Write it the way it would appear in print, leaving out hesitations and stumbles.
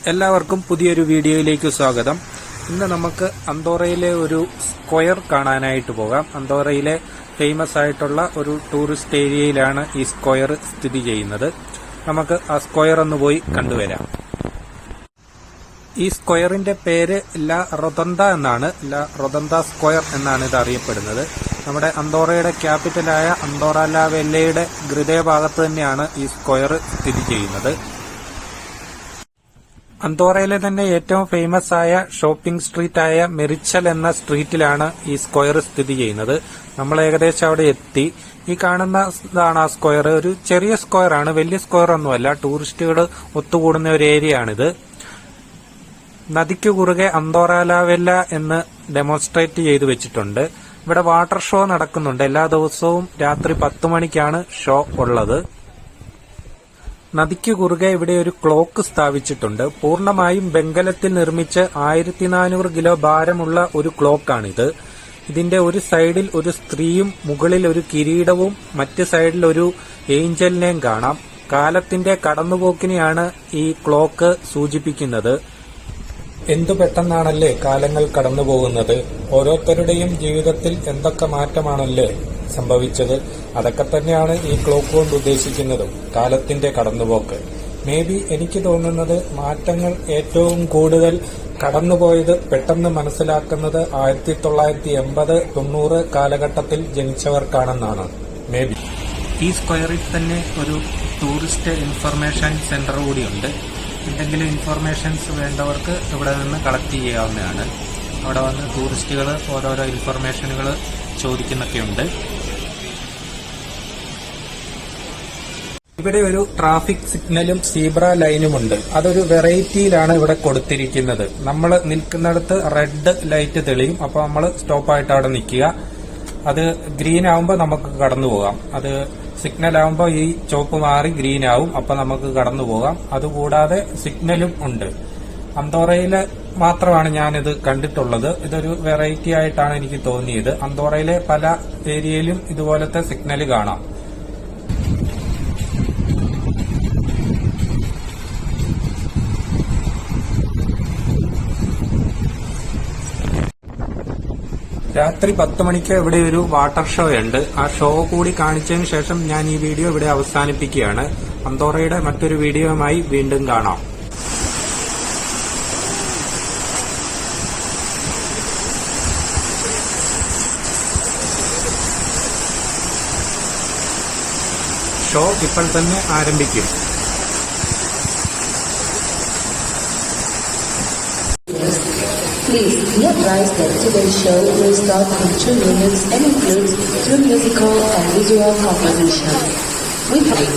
എല്ലാവർക്കും പുതിയൊരു വീഡിയോയിലേക്ക് സ്വാഗതം. ഇന്ന് നമുക്ക് അന്തോറയിലെ ഒരു സ്ക്വയർ കാണാനായിട്ട് പോകാം. അന്തോറയിലെ ഫേമസ് ആയിട്ടുള്ള ഒരു ടൂറിസ്റ്റ് ഏരിയയിലാണ് ഈ സ്ക്വയർ സ്ഥിതി ചെയ്യുന്നത്. നമുക്ക് ആ സ്ക്വയർ ഒന്ന് പോയി കണ്ടുവരാം. ഈ സ്ക്വയറിന്റെ പേര് ലാ റൊദന്ത എന്നാണ്. ലാ റൊദന്ത സ്ക്വയർ എന്നാണ് ഇത് അറിയപ്പെടുന്നത്. നമ്മുടെ അന്തോറയുടെ ക്യാപിറ്റലായ അന്തോറ ലാ വെല്ലയുടെ ഹൃദയഭാഗത്ത് തന്നെയാണ് ഈ സ്ക്വയർ സ്ഥിതി ചെയ്യുന്നത്. അന്തോറയിലെ തന്നെ ഏറ്റവും ഫേമസ് ആയ ഷോപ്പിംഗ് സ്ട്രീറ്റ് ആയ മെറിച്ചൽ എന്ന സ്ട്രീറ്റിലാണ് ഈ സ്ക്വയർ സ്ഥിതി ചെയ്യുന്നത്. നമ്മൾ ഏകദേശം അവിടെ എത്തി. ഈ കാണുന്ന ഇതാണ് ആ സ്ക്വയർ. ഒരു ചെറിയ സ്ക്വയർ ആണ്, വലിയ സ്ക്വയർ ഒന്നുമല്ല. ടൂറിസ്റ്റുകൾ ഒത്തുകൂടുന്ന ഒരു ഏരിയ ആണിത്. നദിക്കു കുറുകെ അന്തോറ ലാ വെല്ല എന്ന് ഡെമോൺസ്ട്രേറ്റ് ചെയ്തു വെച്ചിട്ടുണ്ട്. ഇവിടെ വാട്ടർ ഷോ നടക്കുന്നുണ്ട്. എല്ലാ ദിവസവും രാത്രി 10 മണിക്കാണ് ഷോ ഉള്ളത്. നദിക്കു കുറുകെ ഇവിടെ ഒരു ക്ലോക്ക് സ്ഥാപിച്ചിട്ടുണ്ട്. പൂർണ്ണമായും വെങ്കലത്തിൽ നിർമ്മിച്ച് 1400 കിലോ ഭാരമുള്ള ഒരു ക്ലോക്കാണിത്. ഇതിന്റെ ഒരു സൈഡിൽ ഒരു സ്ത്രീയും മുകളിൽ ഒരു കിരീടവും മറ്റ് സൈഡിൽ ഒരു ഏഞ്ചലിനെയും കാണാം. കാലത്തിന്റെ കടന്നുപോക്കിനെയാണ് ഈ ക്ലോക്ക് സൂചിപ്പിക്കുന്നത്. എന്തു പെട്ടെന്നാണല്ലേ കാലങ്ങൾ കടന്നുപോകുന്നത്. ഓരോരുത്തരുടെയും ജീവിതത്തിൽ എന്തൊക്കെ മാറ്റമാണല്ലേ സംഭവിച്ചത്. അതൊക്കെ തന്നെയാണ് ഈ ക്ലോക്ക് കൊണ്ട് ഉദ്ദേശിക്കുന്നതും, കാലത്തിന്റെ കടന്നുപോക്ക്. മേ ബി എനിക്ക് തോന്നുന്നത് മാറ്റങ്ങൾ ഏറ്റവും കൂടുതൽ കടന്നുപോയത് പെട്ടെന്ന് മനസ്സിലാക്കുന്നത് 1980-90 കാലഘട്ടത്തിൽ ജനിച്ചവർക്കാണെന്നാണ്. മേ ബി ഈ സ്ക്വയറിൽ തന്നെ ഒരു ടൂറിസ്റ്റ് ഇൻഫർമേഷൻ സെന്റർ കൂടിയുണ്ട്. എന്തെങ്കിലും ഇൻഫർമേഷൻസ് വേണ്ടവർക്ക് ഇവിടെ നിന്ന് കളക്ട് ചെയ്യാവുന്നതാണ്. അവിടെ വന്ന് ടൂറിസ്റ്റുകൾ ഓരോരോ ഇൻഫർമേഷനുകൾ ചോദിക്കുന്നൊക്കെയുണ്ട്. ഇവിടെ ഒരു ട്രാഫിക് സിഗ്നലും സീബ്ര ലൈനുമുണ്ട്. അതൊരു വെറൈറ്റിയിലാണ് ഇവിടെ കൊടുത്തിരിക്കുന്നത്. നമ്മൾ നിൽക്കുന്നിടത്ത് റെഡ് ലൈറ്റ് തെളിയും. അപ്പോൾ നമ്മൾ സ്റ്റോപ്പായിട്ട് അവിടെ നിൽക്കുക. അത് ഗ്രീൻ ആവുമ്പോൾ നമുക്ക് കടന്നു പോകാം. അത് സിഗ്നൽ ആവുമ്പോൾ ഈ ചുവപ്പ് മാറി ഗ്രീൻ ആവും. അപ്പൊ നമുക്ക് കടന്നു പോകാം. അതുകൂടാതെ സിഗ്നലും ഉണ്ട്. അന്തോറയില് മാത്രമാണ് ഞാനിത് കണ്ടിട്ടുള്ളത്. ഇതൊരു വെറൈറ്റി ആയിട്ടാണ് എനിക്ക് തോന്നിയത്. അന്തോറയിലെ പല ഏരിയയിലും ഇതുപോലത്തെ സിഗ്നൽ കാണാം. രാത്രി 10 മണിക്ക് ഇവിടെ ഒരു വാട്ടർ ഷോ ഉണ്ട്. ആ ഷോ കൂടി കാണിച്ചതിന് ശേഷം ഞാൻ ഈ വീഡിയോ ഇവിടെ അവസാനിപ്പിക്കുകയാണ്. അന്തോറയുടെ മറ്റൊരു വീഡിയോയുമായി വീണ്ടും കാണാം. ഷോ ഇപ്പോൾ തന്നെ ആരംഭിക്കും. Please be advised that today's show will start in 2 minutes and includes 2 musical and visual compositions. We pray.